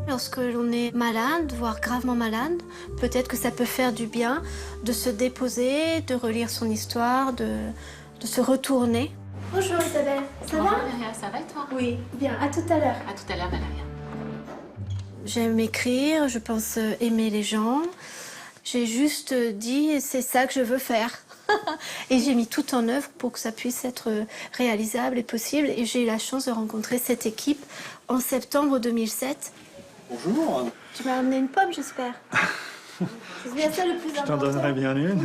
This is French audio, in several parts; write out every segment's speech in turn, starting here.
Lorsque l'on est malade, voire gravement malade, peut-être que ça peut faire du bien de se déposer, de relire son histoire, de se retourner. Bonjour Isabelle, ça va? Bonjour Myriam, ça va et toi? Oui, bien, à tout à l'heure. À tout à l'heure Valéria. J'aime écrire, je pense aimer les gens. J'ai juste dit, c'est ça que je veux faire. Et j'ai mis tout en œuvre pour que ça puisse être réalisable et possible. Et j'ai eu la chance de rencontrer cette équipe en septembre 2007. Bonjour. Tu m'as amené une pomme, j'espère. C'est bien ça le plus important. Je t'en donnerai bien une.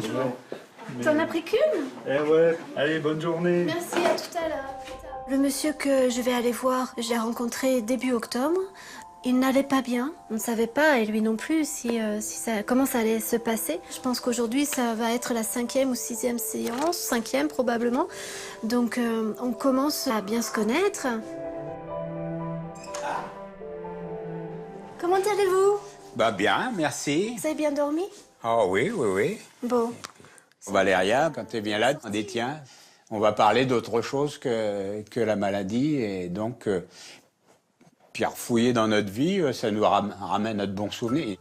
T'en as pris qu'une? Eh ouais, allez, bonne journée. Merci, à tout à l'heure. Le monsieur que je vais aller voir, je l'ai rencontré début octobre. Il n'allait pas bien. On ne savait pas, et lui non plus, comment ça allait se passer. Je pense qu'aujourd'hui, ça va être la 5e ou 6e séance, 5e probablement. Donc, on commence à bien se connaître. Comment allez-vous? Bah bien, merci. Vous avez bien dormi? Oh oui, oui, oui. Bon. Valéria, quand tu es bien là, on dit tiens, on va parler d'autre chose que la maladie. Et donc, puis refouiller dans notre vie, ça nous ramène à de bons souvenirs.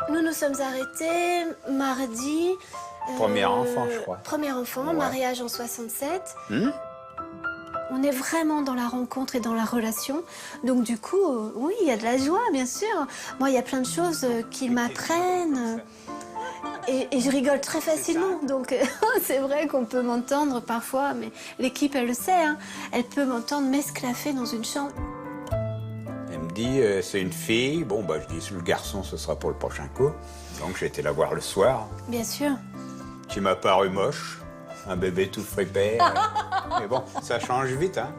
Nous nous sommes arrêtés mardi. Premier enfant, je crois. Premier enfant, Ouais. mariage en 67. On est vraiment dans la rencontre et dans la relation. Donc du coup, oui, il y a de la joie, bien sûr. Moi, il y a plein de choses qu'ils m'apprennent. Et je rigole très facilement. Donc c'est vrai qu'on peut m'entendre parfois, mais l'équipe, elle le sait. Hein. Elle peut m'entendre m'esclaffer dans une chambre. Elle me dit, c'est une fille. Bon, bah je dis, le garçon, ce sera pour le prochain coup. Donc j'ai été la voir le soir. Bien sûr. Qui m'a paru moche. Un bébé tout fripé. Mais bon, ça change vite, hein.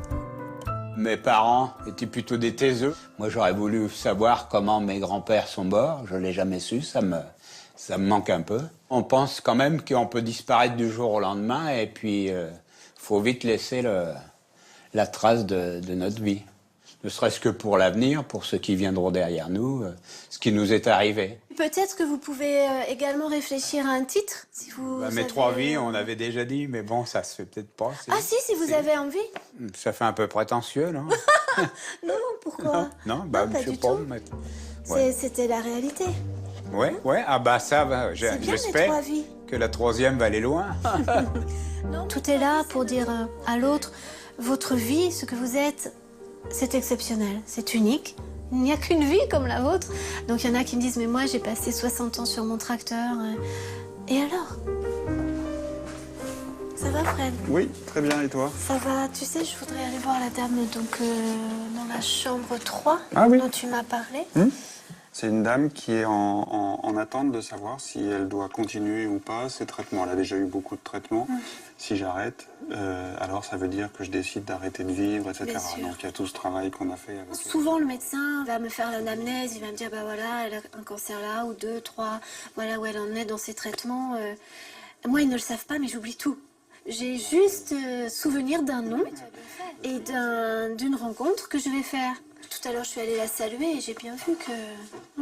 Mes parents étaient plutôt des taiseux. Moi, j'aurais voulu savoir comment mes grands-pères sont morts. Je ne l'ai jamais su, ça me manque un peu. On pense quand même qu'on peut disparaître du jour au lendemain et puis faut vite laisser la trace de notre vie. Ne serait-ce que pour l'avenir, pour ceux qui viendront derrière nous, ce qui nous est arrivé. Peut-être que vous pouvez également réfléchir à un titre, si vous Mes avez... 3 vies, on avait déjà dit, mais bon, ça se fait peut-être pas. Ah si vous avez envie. Ça fait un peu prétentieux, non? Non, pourquoi? Non, bah, pas je sais du pas. tout. Mais... Ouais. C'était la réalité. Ouais, ah bah ça va, C'est bien les j'espère 3 vies. que la 3e va aller loin. Tout est là pour dire à l'autre, votre vie, ce que vous êtes, c'est exceptionnel, c'est unique. Il n'y a qu'une vie comme la vôtre. Donc il y en a qui me disent, mais moi j'ai passé 60 ans sur mon tracteur. Et alors? Ça va Fred? Oui, très bien, et toi? Ça va, tu sais, je voudrais aller voir la dame donc, dans la chambre 3 Ah oui. dont tu m'as parlé. C'est une dame qui est en attente de savoir si elle doit continuer ou pas ses traitements. Elle a déjà eu beaucoup de traitements. Si j'arrête, alors ça veut dire que je décide d'arrêter de vivre, etc. Bien sûr. Donc il y a tout ce travail qu'on a fait avec elle. Souvent, le médecin va me faire l'anamnèse, il va me dire, bah voilà, elle a un cancer là, ou 2, 3, voilà où elle en est dans ses traitements. Moi, ils ne le savent pas, mais j'oublie tout. J'ai juste souvenir d'un nom et d'une rencontre que je vais faire. Tout à l'heure, je suis allée la saluer et j'ai bien vu que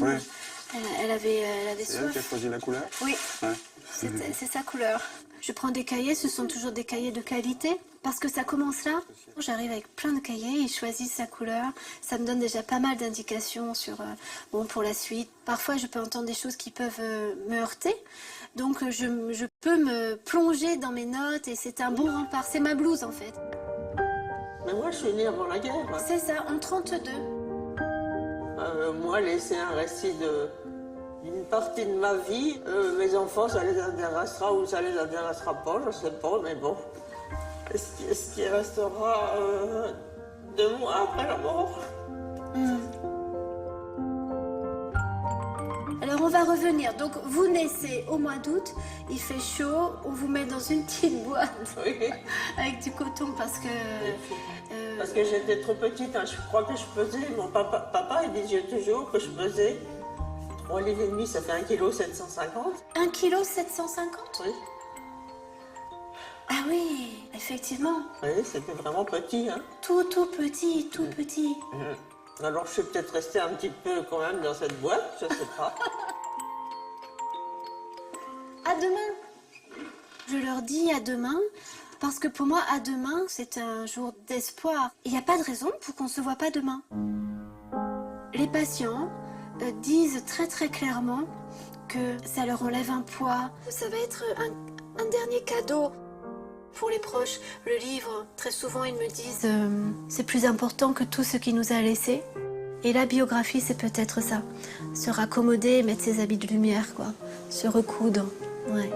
Ouais. elle avait C'est elle soif. qui a choisi la couleur? Oui, Ouais. c'est sa couleur. Je prends des cahiers, ce sont toujours des cahiers de qualité, parce que ça commence là. J'arrive avec plein de cahiers, il choisit sa couleur. Ça me donne déjà pas mal d'indications sur, pour la suite. Parfois, je peux entendre des choses qui peuvent me heurter. Donc, je peux me plonger dans mes notes et c'est un bon rempart. C'est ma blouse, en fait. Mais moi, je suis née avant la guerre. C'est ça, en 32. Moi, laisser un récit d'une partie de ma vie. Mes enfants, ça les intéressera ou ça les intéressera pas, je sais pas, mais bon. Est-ce qu'il restera de moi après la mort? Alors on va revenir. Donc vous naissez au mois d'août, il fait chaud, on vous met dans une petite boîte Oui. avec du coton parce que... Parce que j'étais trop petite, hein. Je crois que je pesais. Mon papa il disait toujours que je pesais 3,5 livres, ça fait 1,750 kg. 1,750 kg? Oui. Ah oui, effectivement. Oui, c'était vraiment petit, hein. Tout petit, tout petit. Alors je suis peut-être restée un petit peu quand même dans cette boîte, je sais pas. À demain. Je leur dis à demain, parce que pour moi, à demain, c'est un jour d'espoir. Il n'y a pas de raison pour qu'on ne se voit pas demain. Les patients disent très très clairement que ça leur enlève un poids. Ça va être un dernier cadeau pour les proches. Le livre, très souvent, ils me disent c'est plus important que tout ce qu'il nous a laissé. Et la biographie, c'est peut-être ça. Se raccommoder, mettre ses habits de lumière, quoi. Se recoudre, ouais.